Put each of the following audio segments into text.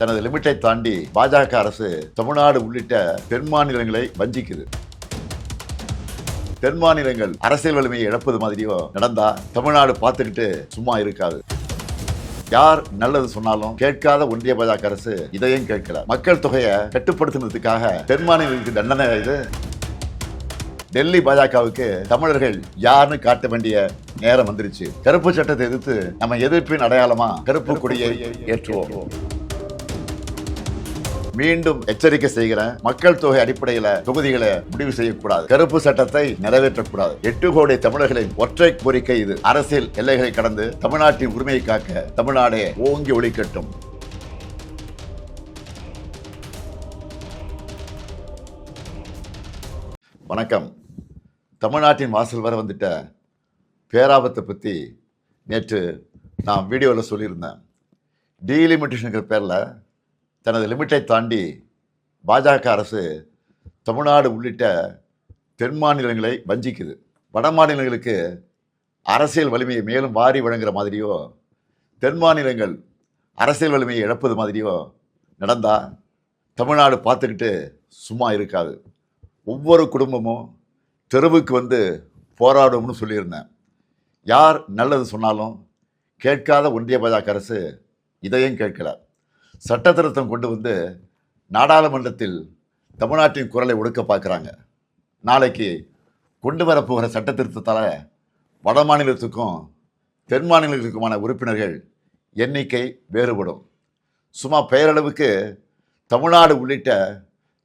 தனது லிமிட்டை தாண்டி பாஜக அரசு தமிழ்நாடு உள்ளிட்ட தென் மாநிலங்களை வஞ்சிக்குது. தென் மாநிலங்கள் அரசியல் வலிமையை இழப்பது மாதிரியோ நடந்தா தமிழ்நாடு பார்த்துக்கிட்டு சும்மா இருக்காது. யார் நல்லது சொன்னாலும் கேட்காத ஒன்றிய பாஜக அரசு இதையும் கேட்கல. மக்கள் தொகையை கட்டுப்படுத்துறதுக்காக தென் மாநிலங்களுக்கு தண்டனை இது. டெல்லி பாஜகவுக்கு தமிழர்கள் யாருன்னு காட்ட வேண்டிய நேரம் வந்துருச்சு. கருப்பு சட்டத்தை எதிர்த்து நம்ம எதிர்ப்பின் அடையாளமா கருப்பு கொடியை ஏற்றுவோம். மீண்டும் எச்சரிக்கை செய்கிறேன். மக்கள் தொகை அடிப்படையில் தொகுதிகளை முடிவு செய்யக்கூடாது. கருப்பு சட்டத்தை நிறைவேற்றக்கூடாது. 8 கோடி தமிழர்களின் ஒற்றை கோரிக்கை இது. அரசியல் எல்லைகளை கடந்து தமிழ்நாட்டின் உரிமையை காக்க தமிழ்நாடே ஓங்கி ஒலிக்கட்டும். வணக்கம். தமிழ்நாட்டின் வாசல் வர வந்துட்ட பேராபத்தை பற்றி நேற்று நான் வீடியோவில் சொல்லியிருந்தேன். டீலிமிட்டேஷனுங்கிற பேரில் தனது லிமிட்டை தாண்டி பாஜக அரசு தமிழ்நாடு உள்ளிட்ட தென் மாநிலங்களை வஞ்சிக்குது. வட மாநிலங்களுக்கு அரசியல் வலிமையை மேலும் வாரி வழங்குற மாதிரியோ தென் மாநிலங்கள் அரசியல் வலிமையை இழப்பது மாதிரியோ நடந்தால் தமிழ்நாடு பார்த்துக்கிட்டு சும்மா இருக்காது. ஒவ்வொரு குடும்பமும் தெருவுக்கு வந்து போராடும்னு சொல்லியிருந்தேன். யார் நல்லது சொன்னாலும் கேட்காத ஒன்றிய பாஜக அரசு இதையும் கேட்கல. சட்ட திருத்தம் கொண்டு வந்து நாடாளுமன்றத்தில் தமிழ்நாட்டின் குரலை ஒடுக்க பார்க்குறாங்க. நாளைக்கு கொண்டு வரப்போகிற சட்ட திருத்தத்தால் வட மாநிலத்துக்கும் தென் மாநிலங்களுக்குமான உறுப்பினர்கள் எண்ணிக்கை வேறுபடும். சும்மா பெயரளவுக்கு தமிழ்நாடு உள்ளிட்ட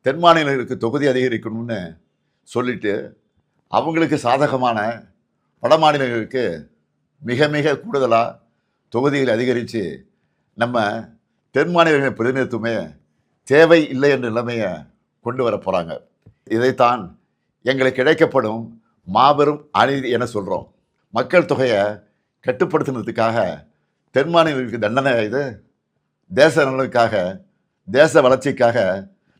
தென் மாநிலங்களுக்கு தொகுதி அதிகரிக்கணும்னு சொல்லிட்டு அவங்களுக்கு சாதகமான வட மாநிலங்களுக்கு மிக மிக கூடுதலாக தொகுதிகளை அதிகரித்து நம்ம தென் மாநிலங்களின் பிரதிநிதித்துவமே தேவை இல்லை என்ற நிலைமையை கொண்டு வர போகிறாங்க. இதைத்தான் எங்களுக்கு கிடைக்கப்படும் மாபெரும் அநீதி என சொல்கிறோம். மக்கள் தொகையை கட்டுப்படுத்துனதுக்காக தென் மாநிலங்களுக்கு தண்டனை இது. தேச நலனுக்காக தேச வளர்ச்சிக்காக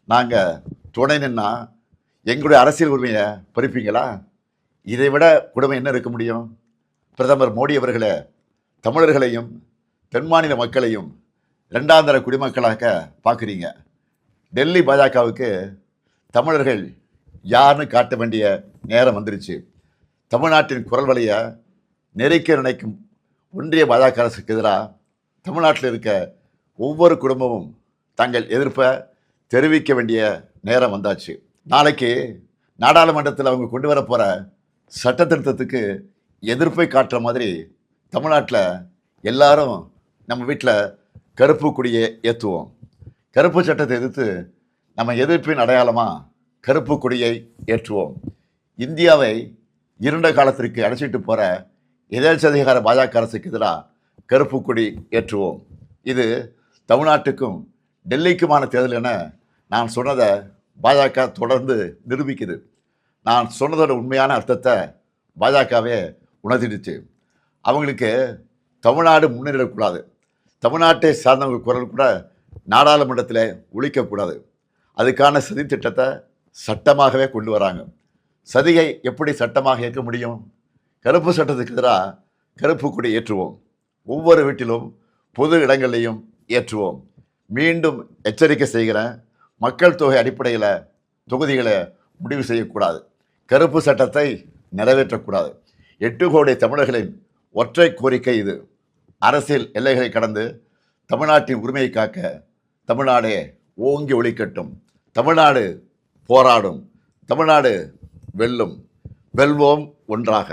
நாங்கள் துணை நின்னா எங்களுடைய அரசியல் உரிமையை பறிப்பீங்களா? இதை விட கொடுமை என்ன இருக்க முடியும்? பிரதமர் மோடி அவர்களே, தமிழர்களையும் தென் மாநில மக்களையும் இரண்டாந்தர குடிமக்களாக பார்க்குறீங்க. டெல்லி பாஜகவுக்கு தமிழர்கள் யாருன்னு காட்ட வேண்டிய நேரம் வந்துருச்சு. தமிழ்நாட்டின் குரல் வழியை நெருக்க நினைக்கும் ஒன்றிய பாஜக அரசுக்கு எதிராக தமிழ்நாட்டில் இருக்க ஒவ்வொரு குடும்பமும் தங்கள் எதிர்ப்பை தெரிவிக்க வேண்டிய நேரம் வந்தாச்சு. நாளைக்கு நாடாளுமன்றத்தில் அவங்க கொண்டு வர போகிற சட்ட திருத்தத்துக்கு எதிர்ப்பை காட்டுற மாதிரி தமிழ்நாட்டில் எல்லாரும் நம்ம வீட்டில் கருப்பு கொடியை ஏற்றுவோம். கருப்பு சட்டத்தை எதிர்த்து நம்ம எதிர்ப்பின் அடையாளமாக கருப்பு கொடியை ஏற்றுவோம். இந்தியாவை இருண்ட காலத்திற்கு அழைச்சிட்டு போகிற எதேச்சதிகார பாஜக அரசுக்கு எதிராக கருப்பு கொடி ஏற்றுவோம். இது தமிழ்நாட்டுக்கும் டெல்லிக்குமான தேர்தல் என நான் சொன்னதை பாஜக தொடர்ந்து நிரூபிக்குது. நான் சொன்னதோட உண்மையான அர்த்தத்தை பாஜகவே உணர்த்திடுச்சு. அவங்களுக்கு தமிழ்நாடு முன்னேறக்கூடாது, தமிழ்நாட்டை சார்ந்தவங்க குரல் கூட நாடாளுமன்றத்தில் ஒழிக்கக்கூடாது. அதுக்கான சதி திட்டத்தை சட்டமாகவே கொண்டு வராங்க. சதியை எப்படி சட்டமாக ஏற்க முடியும்? கருப்பு சட்டத்துக்கு எதிராக கருப்பு கொடி ஏற்றுவோம். ஒவ்வொரு வீட்டிலும் பொது இடங்கள்லையும் ஏற்றுவோம். மீண்டும் எச்சரிக்கை செய்கிறேன். மக்கள் தொகை அடிப்படையில் தொகுதிகளை முடிவு செய்யக்கூடாது. கருப்பு சட்டத்தை நிறைவேற்றக்கூடாது. 8 கோடி தமிழர்களின் ஒற்றை கோரிக்கை இது. அரசியல் எல்லைகளை கடந்து தமிழ்நாட்டின் உரிமையை காக்க தமிழ்நாடே ஓங்கி ஒலிக்கட்டும். தமிழ்நாடு போராடும். தமிழ்நாடு வெல்லும். வெல்வோம் ஒன்றாக.